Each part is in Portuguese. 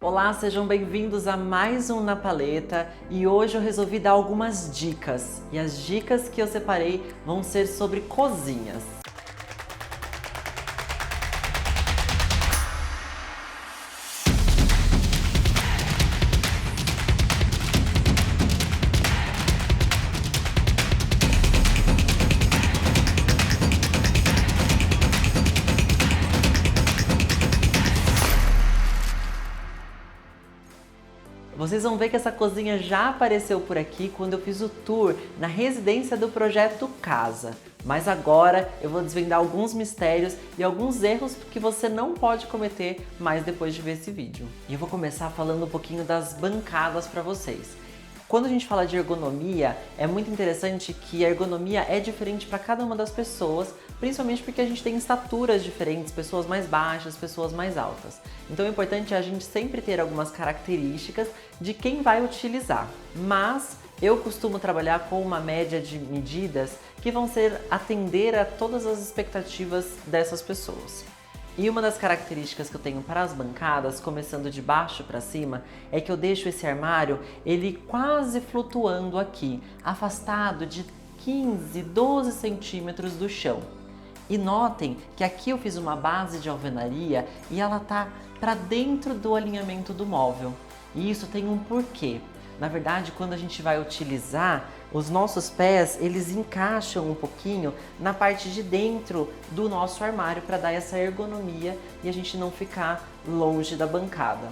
Olá, sejam bem-vindos a mais um Na Paleta e hoje eu resolvi dar algumas dicas. E as dicas que eu separei vão ser sobre cozinhas. Vocês vão ver que essa cozinha já apareceu por aqui quando eu fiz o tour na residência do Projeto Casa. Mas agora eu vou desvendar alguns mistérios e alguns erros que você não pode cometer mais depois de ver esse vídeo. E eu vou começar falando um pouquinho das bancadas para vocês. Quando a gente fala de ergonomia, é muito interessante que a ergonomia é diferente para cada uma das pessoas, principalmente porque a gente tem estaturas diferentes, pessoas mais baixas, pessoas mais altas. Então o importante é a gente sempre ter algumas características de quem vai utilizar. Mas eu costumo trabalhar com uma média de medidas que vão ser atender a todas as expectativas dessas pessoas. E uma das características que eu tenho para as bancadas, começando de baixo para cima, é que eu deixo esse armário ele quase flutuando aqui, afastado de 15, 12 centímetros do chão. E notem que aqui eu fiz uma base de alvenaria e ela tá para dentro do alinhamento do móvel. E isso tem um porquê. Na verdade, quando a gente vai utilizar, os nossos pés, eles encaixam um pouquinho na parte de dentro do nosso armário para dar essa ergonomia e a gente não ficar longe da bancada.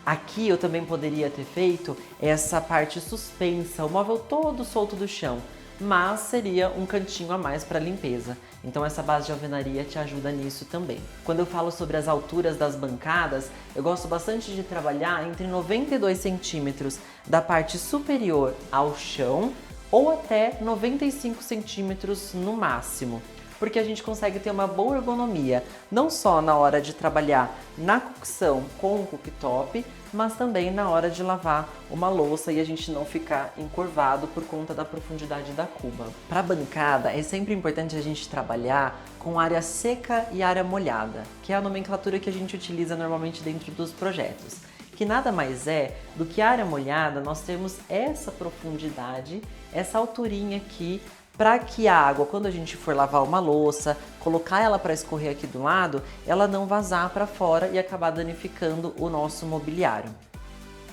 Aqui eu também poderia ter feito essa parte suspensa, o móvel todo solto do chão, mas seria um cantinho a mais para limpeza. Então essa base de alvenaria te ajuda nisso também. Quando eu falo sobre as alturas das bancadas, eu gosto bastante de trabalhar entre 92 centímetros da parte superior ao chão ou até 95 centímetros no máximo, porque a gente consegue ter uma boa ergonomia, não só na hora de trabalhar na cocção com o cooktop, mas também na hora de lavar uma louça e a gente não ficar encurvado por conta da profundidade da cuba. Para a bancada, é sempre importante a gente trabalhar com área seca e área molhada, que é a nomenclatura que a gente utiliza normalmente dentro dos projetos. Que nada mais é do que a área molhada, nós temos essa profundidade, essa alturinha aqui, para que a água, quando a gente for lavar uma louça, colocar ela para escorrer aqui do lado, ela não vazar para fora e acabar danificando o nosso mobiliário.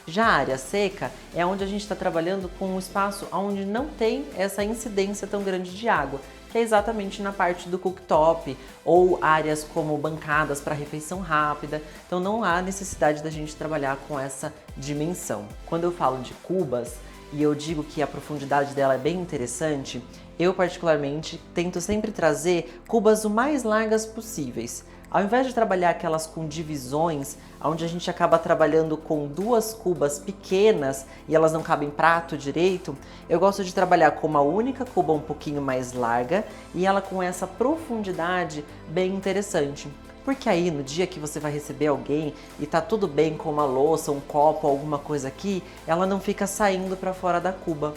Já a área seca é onde a gente está trabalhando com um espaço onde não tem essa incidência tão grande de água, que é exatamente na parte do cooktop ou áreas como bancadas para refeição rápida, então não há necessidade da gente trabalhar com essa dimensão. Quando eu falo de cubas, e eu digo que a profundidade dela é bem interessante, eu particularmente tento sempre trazer cubas o mais largas possíveis. Ao invés de trabalhar aquelas com divisões, onde a gente acaba trabalhando com duas cubas pequenas e elas não cabem em prato direito, eu gosto de trabalhar com uma única cuba um pouquinho mais larga e ela com essa profundidade bem interessante. Porque aí no dia que você vai receber alguém e tá tudo bem com uma louça, um copo, alguma coisa aqui, ela não fica saindo para fora da cuba.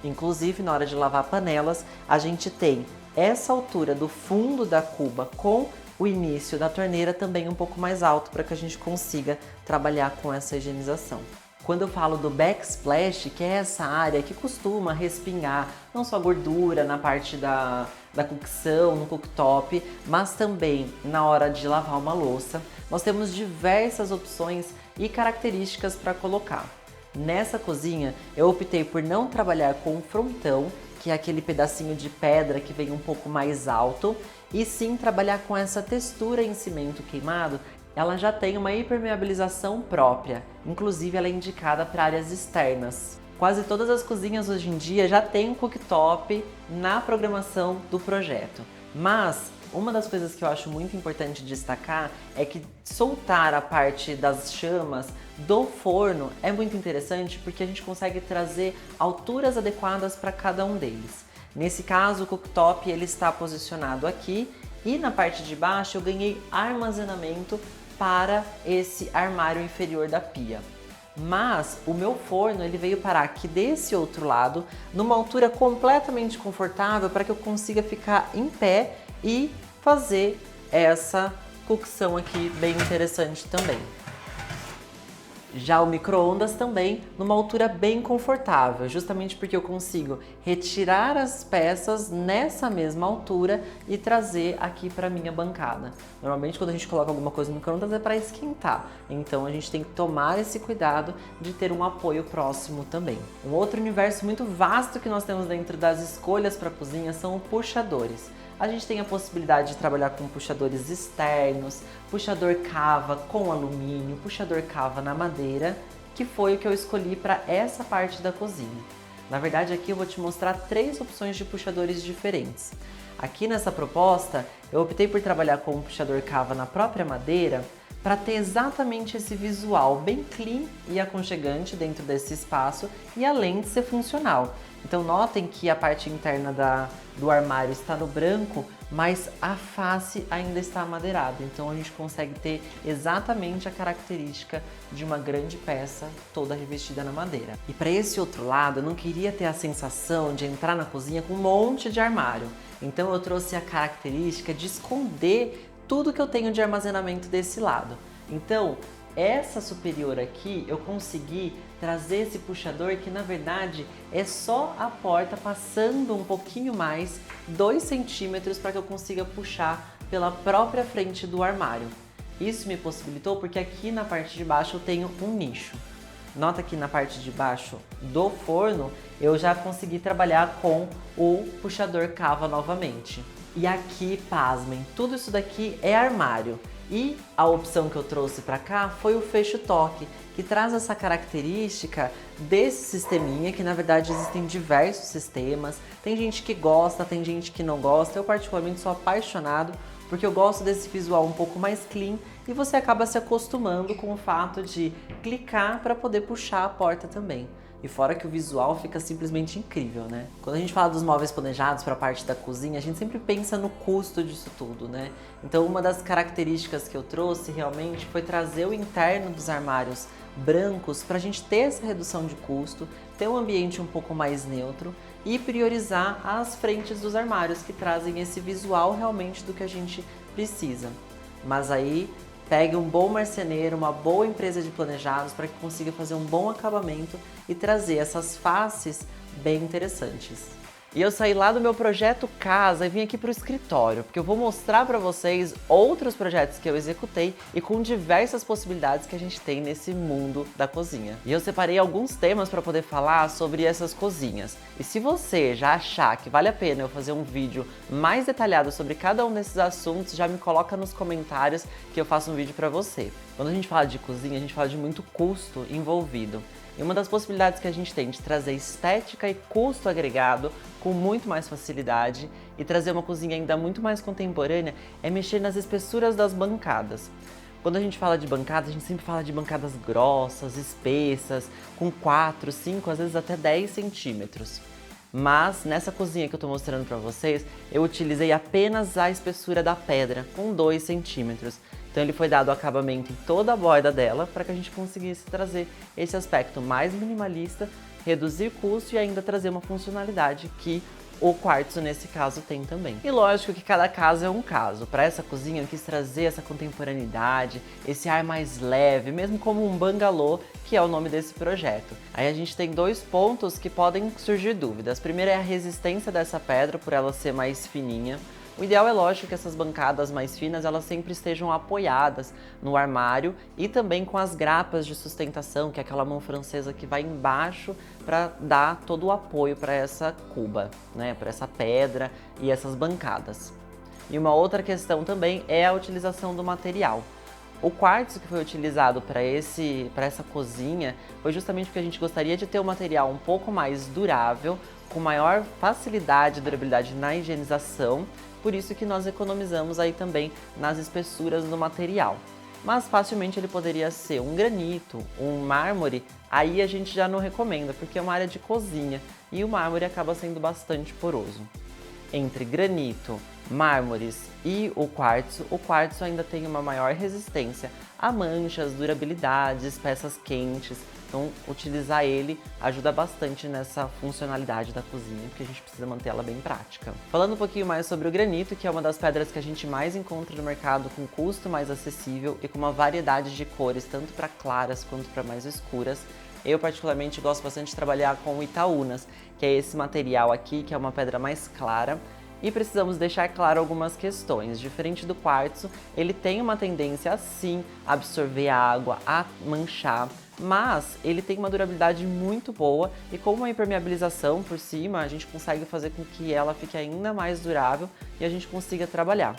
Inclusive, na hora de lavar panelas, a gente tem essa altura do fundo da cuba com o início da torneira também um pouco mais alto para que a gente consiga trabalhar com essa higienização. Quando eu falo do backsplash, que é essa área que costuma respingar não só gordura na parte da cocção, no cooktop, mas também na hora de lavar uma louça, nós temos diversas opções e características para colocar. Nessa cozinha, eu optei por não trabalhar com frontão, que é aquele pedacinho de pedra que vem um pouco mais alto, e sim trabalhar com essa textura em cimento queimado. Ela já tem uma impermeabilização própria, inclusive ela é indicada para áreas externas. Quase todas as cozinhas hoje em dia já tem um cooktop na programação do projeto, mas uma das coisas que eu acho muito importante destacar é que soltar a parte das chamas do forno é muito interessante porque a gente consegue trazer alturas adequadas para cada um deles. Nesse caso, o cooktop ele está posicionado aqui e na parte de baixo eu ganhei armazenamento para esse armário inferior da pia. Mas o meu forno ele veio parar aqui desse outro lado, numa altura completamente confortável para que eu consiga ficar em pé e fazer essa cocção aqui bem interessante também. Já o micro-ondas também numa altura bem confortável, justamente porque eu consigo retirar as peças nessa mesma altura e trazer aqui para minha bancada. Normalmente quando a gente coloca alguma coisa no micro-ondas é para esquentar, então a gente tem que tomar esse cuidado de ter um apoio próximo também. Um outro universo muito vasto que nós temos dentro das escolhas para a cozinha são os puxadores. A gente tem a possibilidade de trabalhar com puxadores externos, puxador cava com alumínio, puxador cava na madeira, que foi o que eu escolhi para essa parte da cozinha. Na verdade, aqui eu vou te mostrar 3 opções de puxadores diferentes. Aqui nessa proposta, eu optei por trabalhar com um puxador cava na própria madeira para ter exatamente esse visual bem clean e aconchegante dentro desse espaço e além de ser funcional. Então notem que a parte interna do armário está no branco, mas a face ainda está amadeirada. Então a gente consegue ter exatamente a característica de uma grande peça toda revestida na madeira. E para esse outro lado, eu não queria ter a sensação de entrar na cozinha com um monte de armário. Então eu trouxe a característica de esconder tudo que eu tenho de armazenamento desse lado. Então, essa superior aqui, eu consegui trazer esse puxador que na verdade é só a porta passando um pouquinho mais, 2 centímetros, para que eu consiga puxar pela própria frente do armário. Isso me possibilitou porque aqui na parte de baixo eu tenho um nicho. Nota que na parte de baixo do forno eu já consegui trabalhar com o puxador cava novamente. E aqui, pasmem, tudo isso daqui é armário. E a opção que eu trouxe para cá foi o fecho-toque, que traz essa característica desse sisteminha, que na verdade existem diversos sistemas. Tem gente que gosta, tem gente que não gosta. Eu particularmente sou apaixonado porque eu gosto desse visual um pouco mais clean e você acaba se acostumando com o fato de clicar para poder puxar a porta também. E fora que o visual fica simplesmente incrível, né? Quando a gente fala dos móveis planejados para a parte da cozinha, a gente sempre pensa no custo disso tudo, né? Então uma das características que eu trouxe realmente foi trazer o interno dos armários brancos para a gente ter essa redução de custo, ter um ambiente um pouco mais neutro e priorizar as frentes dos armários que trazem esse visual realmente do que a gente precisa. Mas aí pegue um bom marceneiro, uma boa empresa de planejados para que consiga fazer um bom acabamento e trazer essas faces bem interessantes. E eu saí lá do meu projeto casa e vim aqui para o escritório, porque eu vou mostrar para vocês outros projetos que eu executei e com diversas possibilidades que a gente tem nesse mundo da cozinha. E eu separei alguns temas para poder falar sobre essas cozinhas. E se você já achar que vale a pena eu fazer um vídeo mais detalhado sobre cada um desses assuntos, já me coloca nos comentários que eu faço um vídeo para você. Quando a gente fala de cozinha, a gente fala de muito custo envolvido. E uma das possibilidades que a gente tem de trazer estética e custo agregado com muito mais facilidade e trazer uma cozinha ainda muito mais contemporânea é mexer nas espessuras das bancadas. Quando a gente fala de bancada, a gente sempre fala de bancadas grossas, espessas, com 4, 5, às vezes até 10 centímetros. Mas nessa cozinha que eu estou mostrando para vocês, eu utilizei apenas a espessura da pedra, com 2 centímetros. Então ele foi dado acabamento em toda a borda dela para que a gente conseguisse trazer esse aspecto mais minimalista, reduzir custo e ainda trazer uma funcionalidade que o quartzo nesse caso tem também. E lógico que cada caso é um caso. Para essa cozinha eu quis trazer essa contemporaneidade, esse ar mais leve, mesmo como um bangalô, que é o nome desse projeto. Aí a gente tem 2 pontos que podem surgir dúvidas. Primeiro é a resistência dessa pedra, por ela ser mais fininha. O ideal é lógico que essas bancadas mais finas elas sempre estejam apoiadas no armário e também com as grapas de sustentação, que é aquela mão francesa que vai embaixo para dar todo o apoio para essa cuba, né, para essa pedra e essas bancadas. E uma outra questão também é a utilização do material. O quartzo que foi utilizado para essa cozinha foi justamente porque a gente gostaria de ter um material um pouco mais durável, com maior facilidade e durabilidade na higienização, por isso que nós economizamos aí também nas espessuras do material. Mas facilmente ele poderia ser um granito, um mármore, aí a gente já não recomenda, porque é uma área de cozinha e o mármore acaba sendo bastante poroso. Entre granito, mármores e o quartzo ainda tem uma maior resistência a manchas, durabilidades, peças quentes. Então, utilizar ele ajuda bastante nessa funcionalidade da cozinha, porque a gente precisa manter ela bem prática. Falando um pouquinho mais sobre o granito, que é uma das pedras que a gente mais encontra no mercado com custo mais acessível e com uma variedade de cores, tanto para claras quanto para mais escuras. Eu particularmente gosto bastante de trabalhar com o Itaúnas, que é esse material aqui, que é uma pedra mais clara. E precisamos deixar claro algumas questões. Diferente do quartzo, ele tem uma tendência a sim absorver água, a manchar, mas ele tem uma durabilidade muito boa e com uma impermeabilização por cima, a gente consegue fazer com que ela fique ainda mais durável e a gente consiga trabalhar.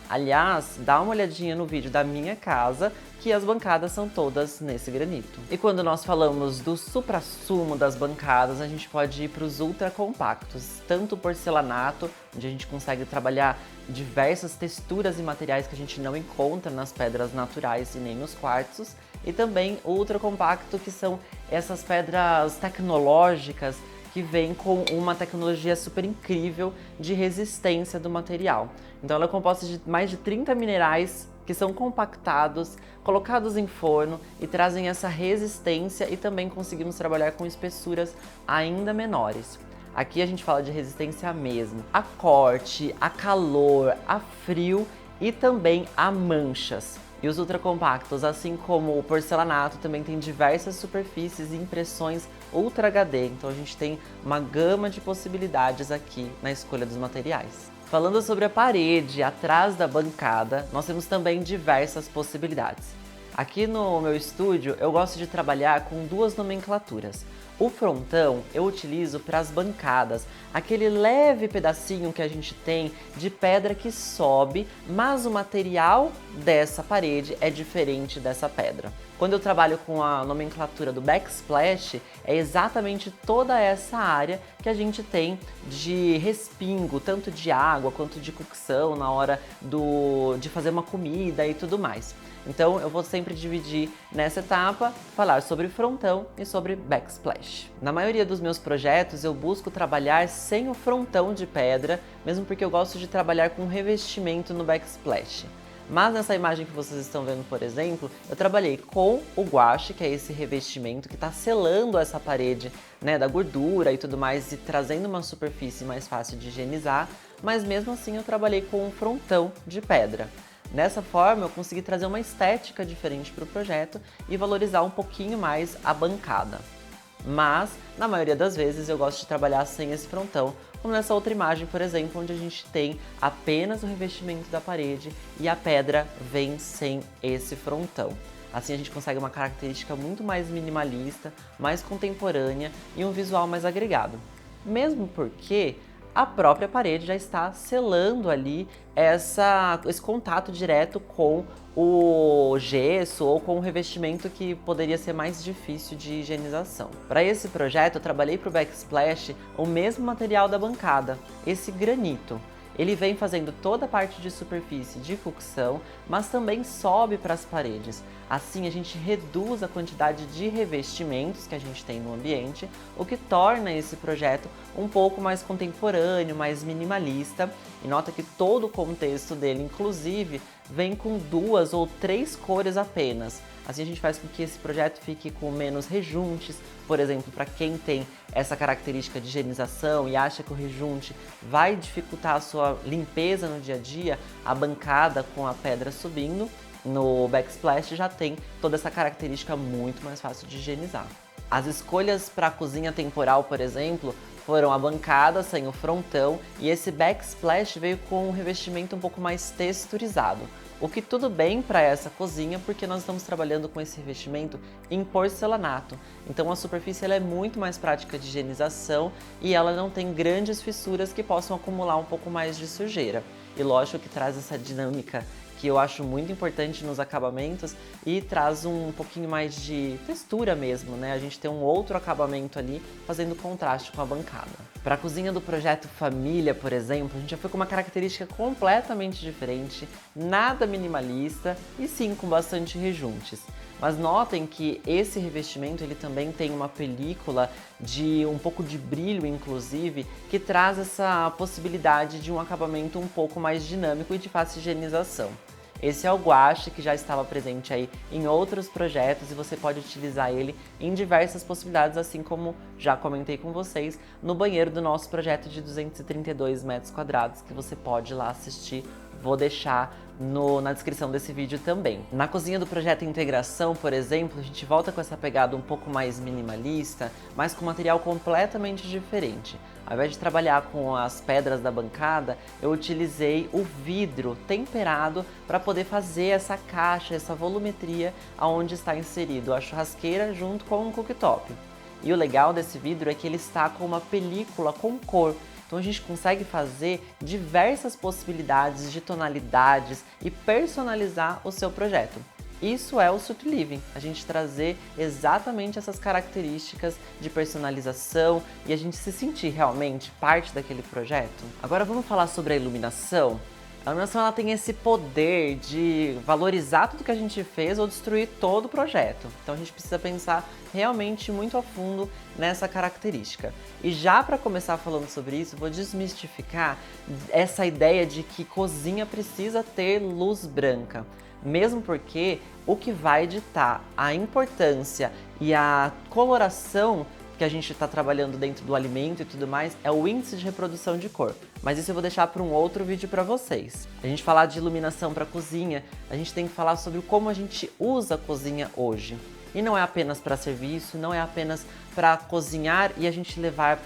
Aliás, dá uma olhadinha no vídeo da minha casa, que as bancadas são todas nesse granito. E quando nós falamos do suprassumo das bancadas, a gente pode ir para os ultra compactos, tanto o porcelanato, onde a gente consegue trabalhar diversas texturas e materiais que a gente não encontra nas pedras naturais e nem nos quartzos, e também o ultra compacto, que são essas pedras tecnológicas que vem com uma tecnologia super incrível de resistência do material. Então ela é composta de mais de 30 minerais que são compactados, colocados em forno e trazem essa resistência, e também conseguimos trabalhar com espessuras ainda menores. Aqui a gente fala de resistência mesmo, a corte, a calor, a frio e também a manchas. E os ultracompactos, assim como o porcelanato, também tem diversas superfícies e impressões Ultra HD, então a gente tem uma gama de possibilidades aqui na escolha dos materiais. Falando sobre a parede atrás da bancada, nós temos também diversas possibilidades. Aqui no meu estúdio eu gosto de trabalhar com duas nomenclaturas. O frontão eu utilizo para as bancadas, aquele leve pedacinho que a gente tem de pedra que sobe, mas o material dessa parede é diferente dessa pedra. Quando eu trabalho com a nomenclatura do backsplash, é exatamente toda essa área que a gente tem de respingo, tanto de água quanto de cocção na hora de fazer uma comida e tudo mais. Então eu vou sempre dividir nessa etapa, falar sobre frontão e sobre backsplash. Na maioria dos meus projetos eu busco trabalhar sem o frontão de pedra, mesmo porque eu gosto de trabalhar com revestimento no backsplash. Mas nessa imagem que vocês estão vendo, por exemplo, eu trabalhei com o guache, que é esse revestimento que está selando essa parede, né, da gordura e tudo mais, e trazendo uma superfície mais fácil de higienizar, mas mesmo assim eu trabalhei com um frontão de pedra. Dessa forma eu consegui trazer uma estética diferente para o projeto e valorizar um pouquinho mais a bancada. Mas, na maioria das vezes, eu gosto de trabalhar sem esse frontão, como nessa outra imagem, por exemplo, onde a gente tem apenas o revestimento da parede e a pedra vem sem esse frontão. Assim a gente consegue uma característica muito mais minimalista, mais contemporânea e um visual mais agregado. Mesmo porque a própria parede já está selando ali esse contato direto com o gesso ou com o revestimento que poderia ser mais difícil de higienização. Para esse projeto eu trabalhei para o backsplash o mesmo material da bancada, esse granito. Ele vem fazendo toda a parte de superfície de cocção, mas também sobe para as paredes. Assim a gente reduz a quantidade de revestimentos que a gente tem no ambiente, o que torna esse projeto um pouco mais contemporâneo, mais minimalista. E nota que todo o contexto dele, inclusive, vem com 2 ou 3 cores apenas. Assim a gente faz com que esse projeto fique com menos rejuntes. Por exemplo, para quem tem essa característica de higienização e acha que o rejunte vai dificultar a sua limpeza no dia a dia, a bancada com a pedra subindo no backsplash já tem toda essa característica muito mais fácil de higienizar. As escolhas para a cozinha temporal, por exemplo, foram a bancada sem o frontão e esse backsplash veio com um revestimento um pouco mais texturizado. O que tudo bem para essa cozinha, porque nós estamos trabalhando com esse revestimento em porcelanato. Então a superfície ela é muito mais prática de higienização e ela não tem grandes fissuras que possam acumular um pouco mais de sujeira. E lógico que traz essa dinâmica que eu acho muito importante nos acabamentos e traz um pouquinho mais de textura mesmo, né? A gente tem um outro acabamento ali fazendo contraste com a bancada. Para a cozinha do projeto Família, por exemplo, a gente já foi com uma característica completamente diferente, nada minimalista e sim com bastante rejuntes. Mas notem que esse revestimento ele também tem uma película de um pouco de brilho, inclusive, que traz essa possibilidade de um acabamento um pouco mais dinâmico e de fácil higienização. Esse é o guache que já estava presente aí em outros projetos e você pode utilizar ele em diversas possibilidades, assim como já comentei com vocês no banheiro do nosso projeto de 232 metros quadrados, que você pode ir lá assistir. Vou deixar na descrição desse vídeo também. Na cozinha do projeto Integração, por exemplo, a gente volta com essa pegada um pouco mais minimalista, mas com material completamente diferente. Ao invés de trabalhar com as pedras da bancada, eu utilizei o vidro temperado para poder fazer essa caixa, essa volumetria aonde está inserido a churrasqueira junto com o cooktop. E o legal desse vidro é que ele está com uma película com cor. Então a gente consegue fazer diversas possibilidades de tonalidades e personalizar o seu projeto. Isso é o Sweet Living, a gente trazer exatamente essas características de personalização e a gente se sentir realmente parte daquele projeto. Agora vamos falar sobre a iluminação. A iluminação ela tem esse poder de valorizar tudo que a gente fez ou destruir todo o projeto. Então a gente precisa pensar realmente muito a fundo nessa característica. E já para começar falando sobre isso, vou desmistificar essa ideia de que cozinha precisa ter luz branca. Mesmo porque o que vai ditar a importância e a coloração que a gente está trabalhando dentro do alimento e tudo mais é o índice de reprodução de cor. Mas isso eu vou deixar para um outro vídeo para vocês. A gente falar de iluminação para cozinha, a gente tem que falar sobre como a gente usa a cozinha hoje. E não é apenas para serviço, não é apenas para cozinhar e a gente levar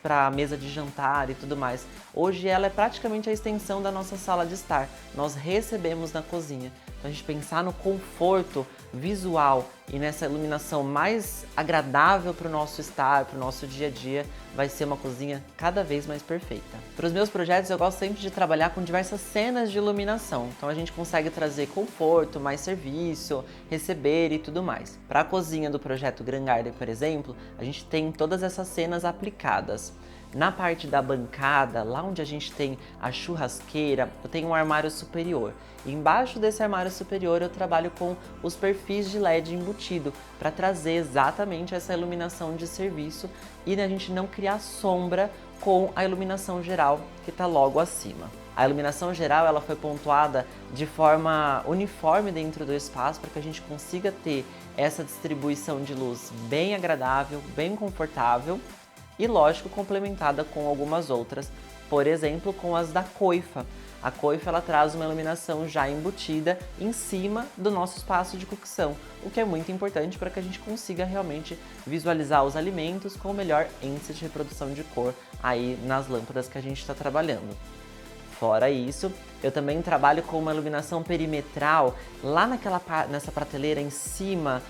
para a mesa de jantar e tudo mais. Hoje ela é praticamente a extensão da nossa sala de estar. Nós recebemos na cozinha. Então a gente pensar no conforto visual e nessa iluminação mais agradável para o nosso estar, para o nosso dia a dia, vai ser uma cozinha cada vez mais perfeita. Para os meus projetos eu gosto sempre de trabalhar com diversas cenas de iluminação, então a gente consegue trazer conforto, mais serviço, receber e tudo mais. Para a cozinha do projeto Grand Garden, por exemplo, a gente tem todas essas cenas aplicadas. Na parte da bancada, lá onde a gente tem a churrasqueira, eu tenho um armário superior. E embaixo desse armário superior eu trabalho com os perfis de LED embutido para trazer exatamente essa iluminação de serviço e a gente não criar sombra com a iluminação geral que está logo acima. A iluminação geral ela foi pontuada de forma uniforme dentro do espaço para que a gente consiga ter essa distribuição de luz bem agradável, bem confortável e, lógico, complementada com algumas outras, por exemplo, com as da coifa. A coifa ela traz uma iluminação já embutida em cima do nosso espaço de cocção, o que é muito importante para que a gente consiga realmente visualizar os alimentos com o melhor índice de reprodução de cor aí nas lâmpadas que a gente está trabalhando. Fora isso, eu também trabalho com uma iluminação perimetral lá nessa prateleira em cima,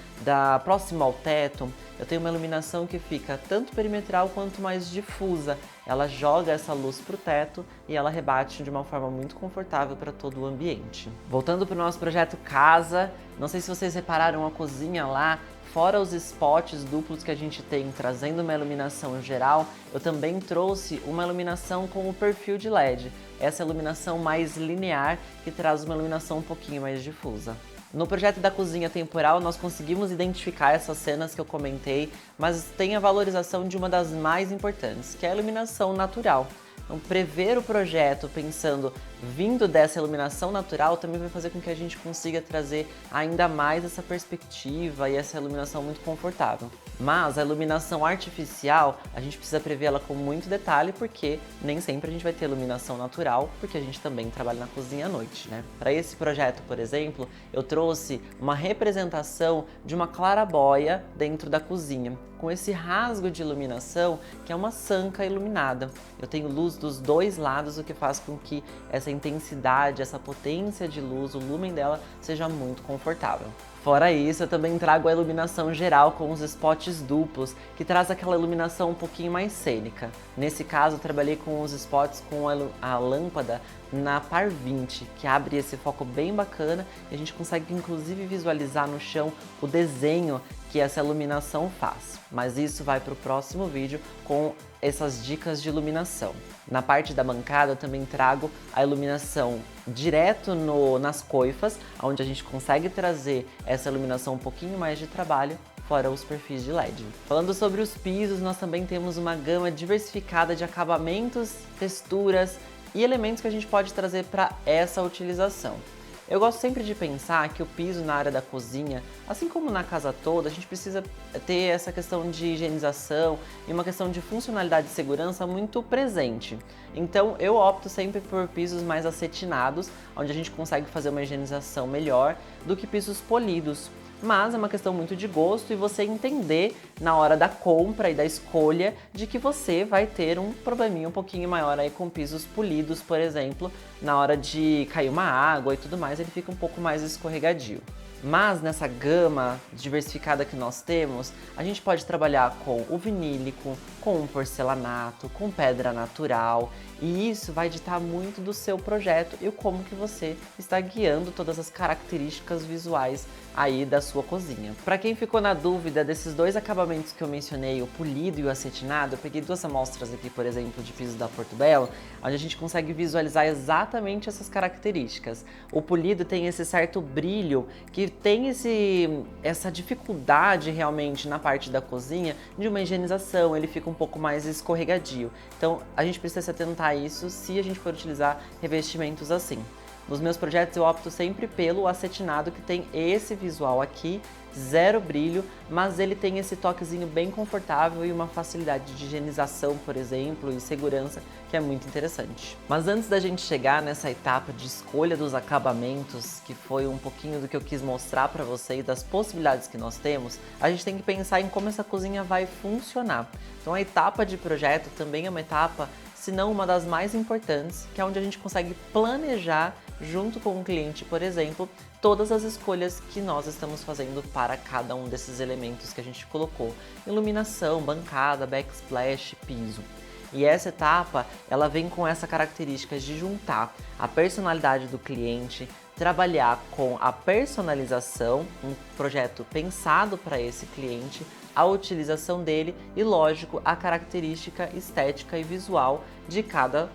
próximo ao teto. Eu tenho uma iluminação que fica tanto perimetral quanto mais difusa. Ela joga essa luz para o teto e ela rebate de uma forma muito confortável para todo o ambiente. Voltando para o nosso projeto Casa, não sei se vocês repararam a cozinha lá. Fora os spots duplos que a gente tem trazendo uma iluminação geral, eu também trouxe uma iluminação com o perfil de LED. Essa iluminação mais linear que traz uma iluminação um pouquinho mais difusa. No projeto da cozinha temporal, nós conseguimos identificar essas cenas que eu comentei, mas tem a valorização de uma das mais importantes, que é a iluminação natural. Então, prever o projeto pensando vindo dessa iluminação natural também vai fazer com que a gente consiga trazer ainda mais essa perspectiva e essa iluminação muito confortável. Mas a iluminação artificial, a gente precisa prevê-la com muito detalhe porque nem sempre a gente vai ter iluminação natural, porque a gente também trabalha na cozinha à noite, né? Para esse projeto, por exemplo, eu trouxe uma representação de uma claraboia dentro da cozinha, com esse rasgo de iluminação que é uma sanca iluminada. Eu tenho luz dos dois lados, o que faz com que essa intensidade, essa potência de luz, o lumen dela seja muito confortável. Fora isso, eu também trago a iluminação geral com os spots duplos, que traz aquela iluminação um pouquinho mais cênica. Nesse caso, eu trabalhei com os spots com a lâmpada na par 20, que abre esse foco bem bacana e a gente consegue inclusive visualizar no chão o desenho que essa iluminação faz. Mas isso vai para o próximo vídeo com essas dicas de iluminação. Na parte da bancada eu também trago a iluminação direto nas coifas, onde a gente consegue trazer essa iluminação um pouquinho mais de trabalho, fora os perfis de LED. Falando sobre os pisos, nós também temos uma gama diversificada de acabamentos, texturas e elementos que a gente pode trazer para essa utilização. Eu gosto sempre de pensar que o piso na área da cozinha, assim como na casa toda, a gente precisa ter essa questão de higienização e uma questão de funcionalidade e segurança muito presente. Então eu opto sempre por pisos mais acetinados, onde a gente consegue fazer uma higienização melhor do que pisos polidos. Mas é uma questão muito de gosto e você entender na hora da compra e da escolha de que você vai ter um probleminha um pouquinho maior aí com pisos polidos, por exemplo, na hora de cair uma água e tudo mais, ele fica um pouco mais escorregadio. Mas nessa gama diversificada que nós temos, a gente pode trabalhar com o vinílico, com o porcelanato, com pedra natural, e isso vai ditar muito do seu projeto e como que você está guiando todas as características visuais aí da sua cozinha. Para quem ficou na dúvida desses dois acabamentos que eu mencionei, o polido e o acetinado, eu peguei duas amostras aqui, por exemplo, de piso da Portobello, onde a gente consegue visualizar exatamente essas características. O polido tem esse certo brilho que tem essa dificuldade realmente na parte da cozinha de uma higienização, ele fica um pouco mais escorregadio. Então a gente precisa se atentar a isso se a gente for utilizar revestimentos assim. Nos meus projetos eu opto sempre pelo acetinado, que tem esse visual aqui, zero brilho, mas ele tem esse toquezinho bem confortável e uma facilidade de higienização, por exemplo, e segurança, que é muito interessante. Mas antes da gente chegar nessa etapa de escolha dos acabamentos, que foi um pouquinho do que eu quis mostrar para vocês, das possibilidades que nós temos, a gente tem que pensar em como essa cozinha vai funcionar. Então a etapa de projeto também é uma etapa, se não uma das mais importantes, que é onde a gente consegue planejar junto com o cliente, por exemplo, todas as escolhas que nós estamos fazendo para cada um desses elementos que a gente colocou. Iluminação, bancada, backsplash, piso. E essa etapa, ela vem com essa característica de juntar a personalidade do cliente, trabalhar com a personalização, um projeto pensado para esse cliente, a utilização dele e, lógico, a característica estética e visual de cada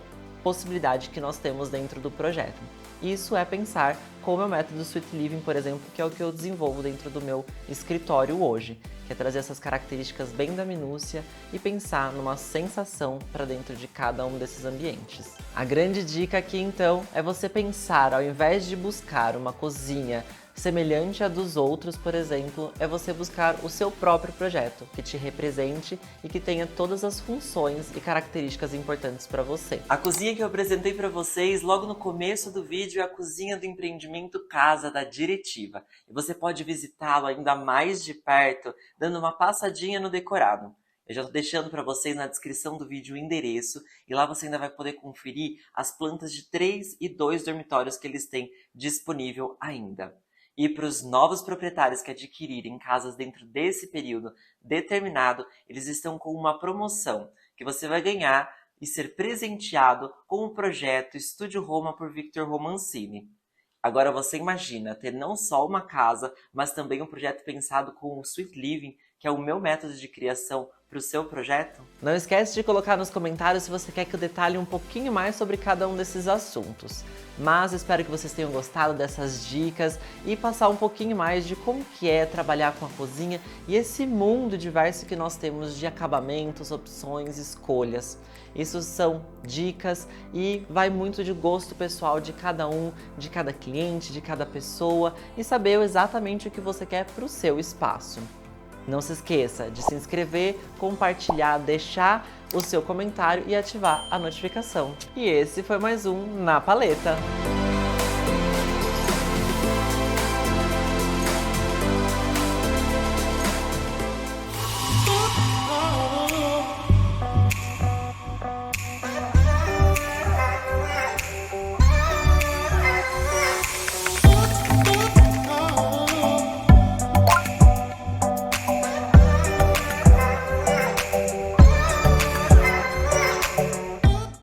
possibilidade que nós temos dentro do projeto. Isso é pensar com o meu método Sweet Living, por exemplo, que é o que eu desenvolvo dentro do meu escritório hoje, que é trazer essas características bem da minúcia e pensar numa sensação para dentro de cada um desses ambientes. A grande dica aqui, então, é você pensar, ao invés de buscar uma cozinha semelhante à dos outros, por exemplo, é você buscar o seu próprio projeto, que te represente e que tenha todas as funções e características importantes para você. A cozinha que eu apresentei para vocês logo no começo do vídeo é a cozinha do empreendimento Casa da Diretiva. E você pode visitá-lo ainda mais de perto, dando uma passadinha no decorado. Eu já estou deixando para vocês na descrição do vídeo o endereço e lá você ainda vai poder conferir as plantas de 3 e 2 dormitórios que eles têm disponível ainda. E para os novos proprietários que adquirirem casas dentro desse período determinado, eles estão com uma promoção que você vai ganhar e ser presenteado com o projeto Estúdio Roma por Victor Romancini. Agora você imagina ter não só uma casa, mas também um projeto pensado com o Sweet Living, que é o meu método de criação para o seu projeto? Não esquece de colocar nos comentários se você quer que eu detalhe um pouquinho mais sobre cada um desses assuntos. Mas espero que vocês tenham gostado dessas dicas e passar um pouquinho mais de como que é trabalhar com a cozinha e esse mundo diverso que nós temos de acabamentos, opções, escolhas. Isso são dicas e vai muito de gosto pessoal de cada um, de cada cliente, de cada pessoa e saber exatamente o que você quer para o seu espaço. Não se esqueça de se inscrever, compartilhar, deixar o seu comentário e ativar a notificação. E esse foi mais um Na Paleta!